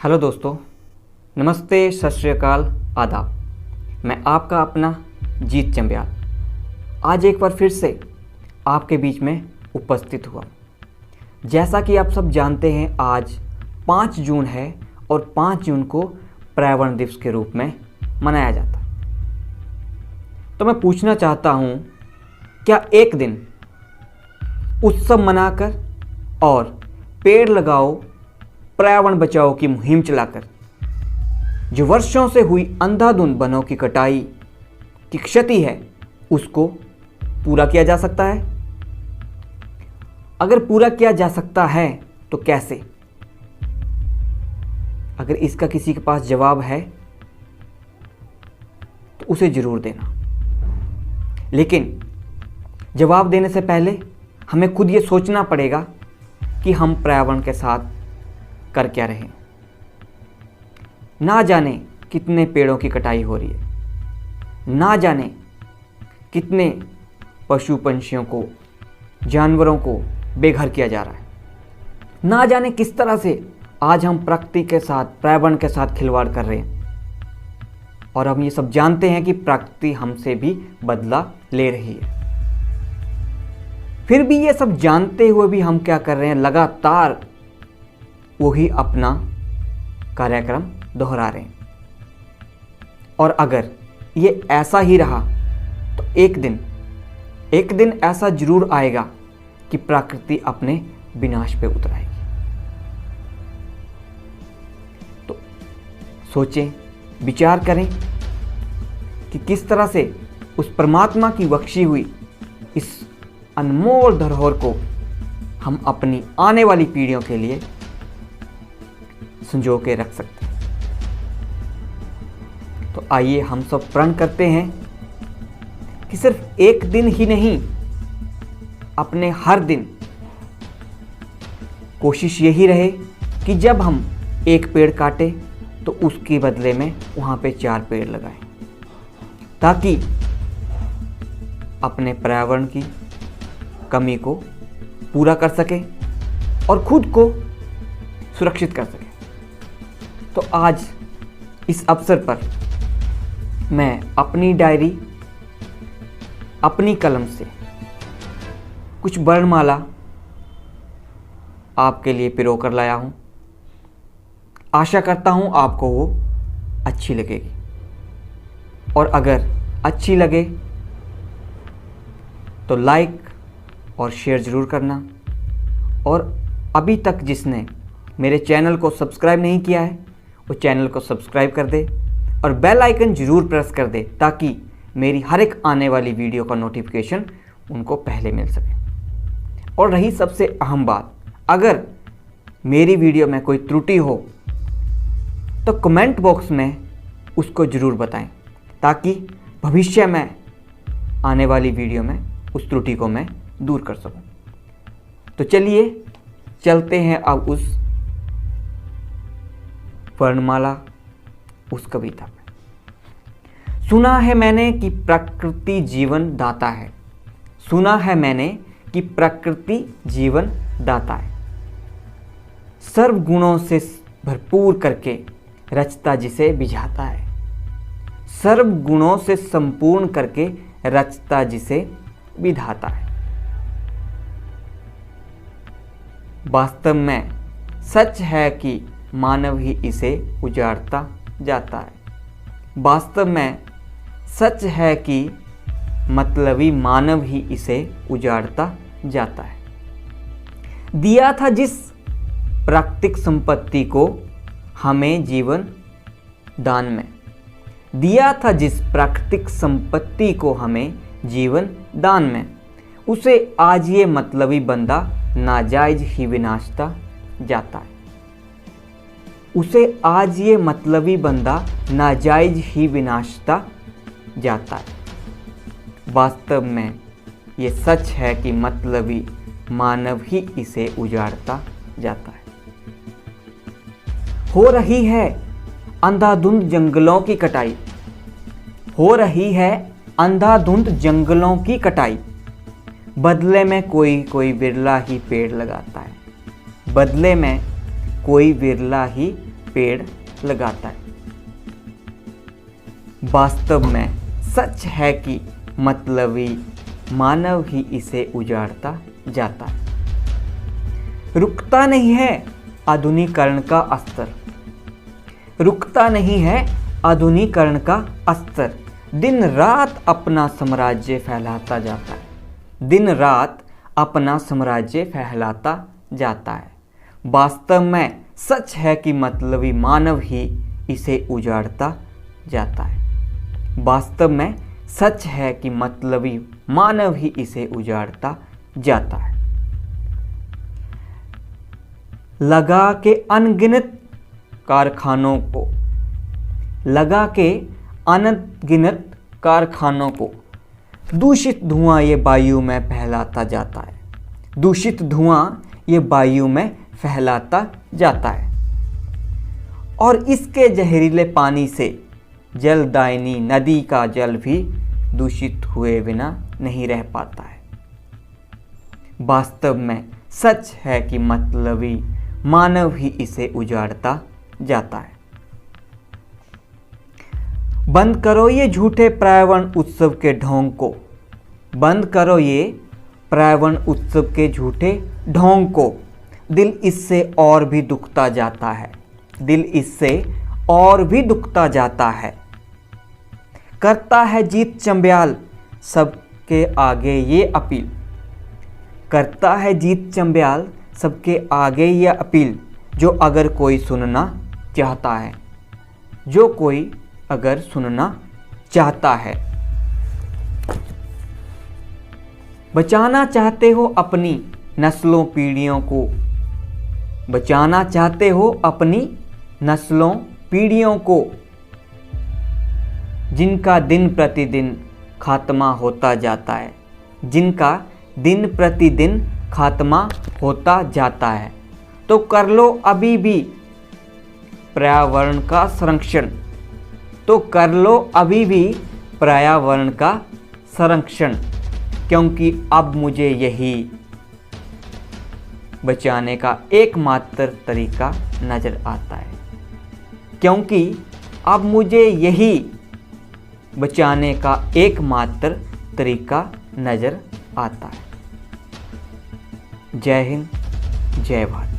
Hello दोस्तों, नमस्ते, सत श्री अकाल, आदाब। मैं आपका अपना जीत चंबियाल आज एक बार फिर से आपके बीच में उपस्थित हुआ। जैसा कि आप सब जानते हैं, आज 5 जून है और 5 जून को पर्यावरण दिवस के रूप में मनाया जाता है। तो मैं पूछना चाहता हूँ, क्या एक दिन उत्सव मनाकर और पेड़ लगाओ पर्यावरण बचाओ की मुहिम चलाकर जो वर्षों से हुई अंधाधुंध वनों की कटाई की क्षति है उसको पूरा किया जा सकता है? अगर पूरा किया जा सकता है तो कैसे? अगर इसका किसी के पास जवाब है तो उसे जरूर देना। लेकिन जवाब देने से पहले हमें खुद ये सोचना पड़ेगा कि हम पर्यावरण के साथ कर क्या रहे हैं। ना जाने कितने पेड़ों की कटाई हो रही है, ना जाने कितने पशु पंछियों को, जानवरों को बेघर किया जा रहा है, ना जाने किस तरह से आज हम प्रकृति के साथ, पर्यावरण के साथ खिलवाड़ कर रहे हैं। और हम ये सब जानते हैं कि प्रकृति हमसे भी बदला ले रही है। फिर भी ये सब जानते हुए भी हम क्या कर रहे हैं, लगातार वही अपना कार्यक्रम दोहरा रहे हैं। और अगर ये ऐसा ही रहा तो एक दिन ऐसा जरूर आएगा कि प्रकृति अपने विनाश पे उतर आएगी। तो सोचें, विचार करें कि किस तरह से उस परमात्मा की बख्शी हुई इस अनमोल धरोहर को हम अपनी आने वाली पीढ़ियों के लिए संजो के रख सकते हैं। तो आइए हम सब प्रण करते हैं कि सिर्फ एक दिन ही नहीं, अपने हर दिन कोशिश यही रहे कि जब हम एक पेड़ काटें तो उसके बदले में वहां पे 4 पेड़ लगाएं, ताकि अपने पर्यावरण की कमी को पूरा कर सके और खुद को सुरक्षित कर सके। तो आज इस अवसर पर मैं अपनी डायरी, अपनी कलम से कुछ वर्णमाला आपके लिए पिरो कर लाया हूं। आशा करता हूं आपको वो अच्छी लगेगी, और अगर अच्छी लगे तो लाइक और शेयर ज़रूर करना। और अभी तक जिसने मेरे चैनल को सब्सक्राइब नहीं किया है वो चैनल को सब्सक्राइब कर दे और बेल आइकन ज़रूर प्रेस कर दे, ताकि मेरी हर एक आने वाली वीडियो का नोटिफिकेशन उनको पहले मिल सके। और रही सबसे अहम बात, अगर मेरी वीडियो में कोई त्रुटि हो तो कमेंट बॉक्स में उसको ज़रूर बताएं, ताकि भविष्य में आने वाली वीडियो में उस त्रुटि को मैं दूर कर सकूं। तो चलिए चलते हैं अब उस वर्णमाला, उस कविता पे। सुना है मैंने कि प्रकृति जीवन दाता है, सुना है मैंने कि प्रकृति जीवन दाता है। सर्व गुणों से भरपूर करके रचता जिसे बिझाता है, सर्व गुणों से संपूर्ण करके रचता जिसे विधाता है। वास्तव में सच है कि मानव ही इसे उजाड़ता जाता है। वास्तव में सच है कि मतलबी मानव ही इसे उजाड़ता जाता है। दिया था जिस प्राकृतिक संपत्ति को हमें जीवन दान में, दिया था जिस प्राकृतिक संपत्ति को हमें जीवन दान में, उसे आज ये मतलबी बंदा नाजायज ही विनाशता जाता है। उसे आज ये मतलबी बंदा नाजायज ही विनाशता जाता है। वास्तव में ये सच है कि मतलबी मानव ही इसे उजाड़ता जाता है। हो रही है अंधाधुंध जंगलों की कटाई, हो रही है अंधाधुंध जंगलों की कटाई। बदले में कोई विरला ही पेड़ लगाता है, बदले में कोई विरला ही पेड़ लगाता है। वास्तव में सच है कि मतलबी मानव ही इसे उजाड़ता जाता है। रुकता नहीं है आधुनिकीकरण का अस्तर, रुकता नहीं है आधुनिकीकरण का अस्तर। दिन रात अपना साम्राज्य फैलाता जाता है, दिन रात अपना साम्राज्य फैलाता जाता है। वास्तव में सच है कि मतलबी मानव ही इसे उजाड़ता जाता है। वास्तव में सच है कि मतलबी मानव ही इसे उजाड़ता जाता है। लगा के अनगिनत कारखानों को, लगा के अनगिनत कारखानों को दूषित धुआं ये वायु में फैलाता जाता है, दूषित धुआं ये वायु में फैलाता जाता है। और इसके जहरीले पानी से जलदायिनी नदी का जल भी दूषित हुए बिना नहीं रह पाता है। वास्तव में सच है कि मतलबी मानव ही इसे उजाड़ता जाता है। बंद करो ये झूठे पर्यावरण उत्सव के ढोंग को, बंद करो ये पर्यावरण उत्सव के झूठे ढोंग को। दिल इससे और भी दुखता जाता है, दिल इससे और भी दुखता जाता है। करता है जीत चंबयाल सबके आगे ये अपील, करता है जीत चंबयाल सबके आगे ये अपील। जो अगर कोई सुनना चाहता है, जो कोई अगर सुनना चाहता है। बचाना चाहते हो अपनी नस्लों पीढ़ियों को, बचाना चाहते हो अपनी नस्लों पीढ़ियों को, जिनका दिन प्रतिदिन खात्मा होता जाता है, जिनका दिन प्रतिदिन खात्मा होता जाता है। तो कर लो अभी भी पर्यावरण का संरक्षण, तो कर लो अभी भी पर्यावरण का संरक्षण, क्योंकि अब मुझे यही बचाने का एकमात्र तरीका नज़र आता है, क्योंकि अब मुझे यही बचाने का एकमात्र तरीका नज़र आता है। जय हिंद, जय भारत।